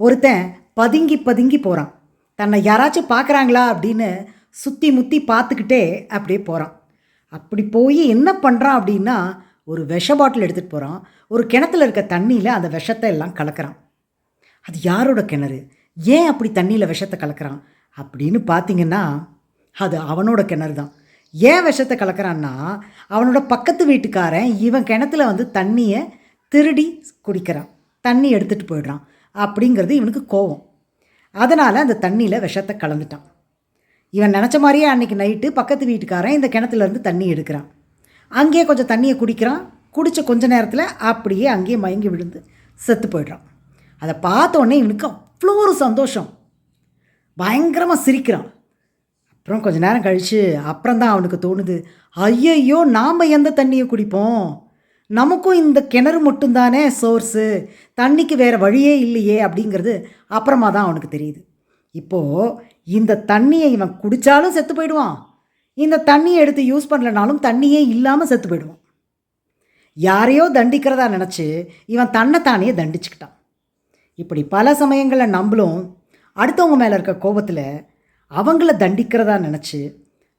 ஒருத்தன் பதுங்கி பதுங்கி போகிறான். தன்னை யாராச்சும் பார்க்குறாங்களா அப்படின்னு சுற்றி முற்றி பார்த்துக்கிட்டே அப்படியே போகிறான். அப்படி போய் என்ன பண்ணுறான் அப்படின்னா, ஒரு விஷ பாட்டில் எடுத்துகிட்டு போகிறான். ஒரு கிணத்துல இருக்க தண்ணியில் அந்த விஷத்தை எல்லாம் கலக்கிறான். அது யாரோட கிணறு? ஏன் அப்படி தண்ணியில் விஷத்தை கலக்கிறான் அப்படின்னு பார்த்தீங்கன்னா, அது அவனோட கிணறு தான். ஏன் விஷத்தை கலக்கிறான்னா, அவனோட பக்கத்து வீட்டுக்காரன் இவன் கிணத்துல வந்து தண்ணியை திருடி குடிக்கிறான், தண்ணி எடுத்துகிட்டு போயிடுறான் அப்படிங்கிறது இவனுக்கு கோவம். அதனால் அந்த தண்ணியில் விஷத்தை கலந்துட்டான். இவன் நினச்ச மாதிரியே அன்றைக்கி நைட்டு பக்கத்து வீட்டுக்காரன் இந்த கிணத்துலேருந்து தண்ணி எடுக்கிறான். அங்கேயே கொஞ்சம் தண்ணியை குடிக்கிறான். குடித்த கொஞ்ச நேரத்தில் அப்படியே அங்கேயே மயங்கி விழுந்து செத்து போய்ட்றான். அதை பார்த்தோன்னே இவனுக்கு அவ்வளோ ஒரு சந்தோஷம், பயங்கரமாக சிரிக்கிறான். அப்புறம் கொஞ்ச நேரம் கழித்து அப்புறம்தான் அவனுக்கு தோணுது, ஐயையோ நாம் எந்த தண்ணியை குடிப்போம், நமக்கும் இந்த கிணறு மட்டும்தானே சோர்ஸு, தண்ணிக்கு வேறு வழியே இல்லையே அப்படிங்கிறது அப்புறமா தான் அவனுக்கு தெரியுது. இப்போது இந்த தண்ணியை இவன் குடித்தாலும் செத்து போயிடுவான், இந்த தண்ணியை எடுத்து யூஸ் பண்ணலனாலும் தண்ணியே இல்லாமல் செத்து போயிடுவான். யாரையோ தண்டிக்கிறதா நினச்சி இவன் தன்னைத்தானே தண்டிச்சுக்கிட்டான். இப்படி பல சமயங்களில் நம்மளும் அடுத்தவங்க மேலே இருக்க கோபத்தில் அவங்கள தண்டிக்கிறதா நினச்சி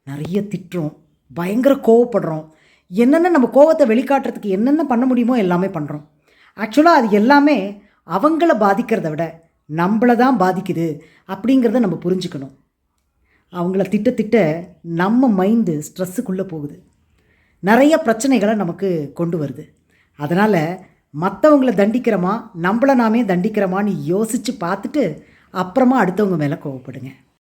நிறைய திட்டுறோம், பயங்கர கோவப்படுறோம். என்னென்ன நம்ம கோவத்தை வெளிக்காட்டுறதுக்கு என்னென்ன பண்ண முடியுமோ எல்லாமே பண்ணுறோம். ஆக்சுவலாக அது எல்லாமே அவங்கள பாதிக்கிறத விட நம்மளை தான் பாதிக்குது அப்படிங்கிறத நம்ம புரிஞ்சுக்கணும். அவங்கள திட்ட திட்ட நம்ம மைண்டு ஸ்ட்ரெஸ்ஸுக்குள்ளே போகுது, நிறைய பிரச்சனைகளை நமக்கு கொண்டு வருது. அதனால் மற்றவங்கள தண்டிக்கிறோமா நம்மளை நாமே தண்டிக்கிறோமான்னு யோசித்து பார்த்துட்டு அப்புறமா அடுத்தவங்க மேலே கோவப்படுங்க.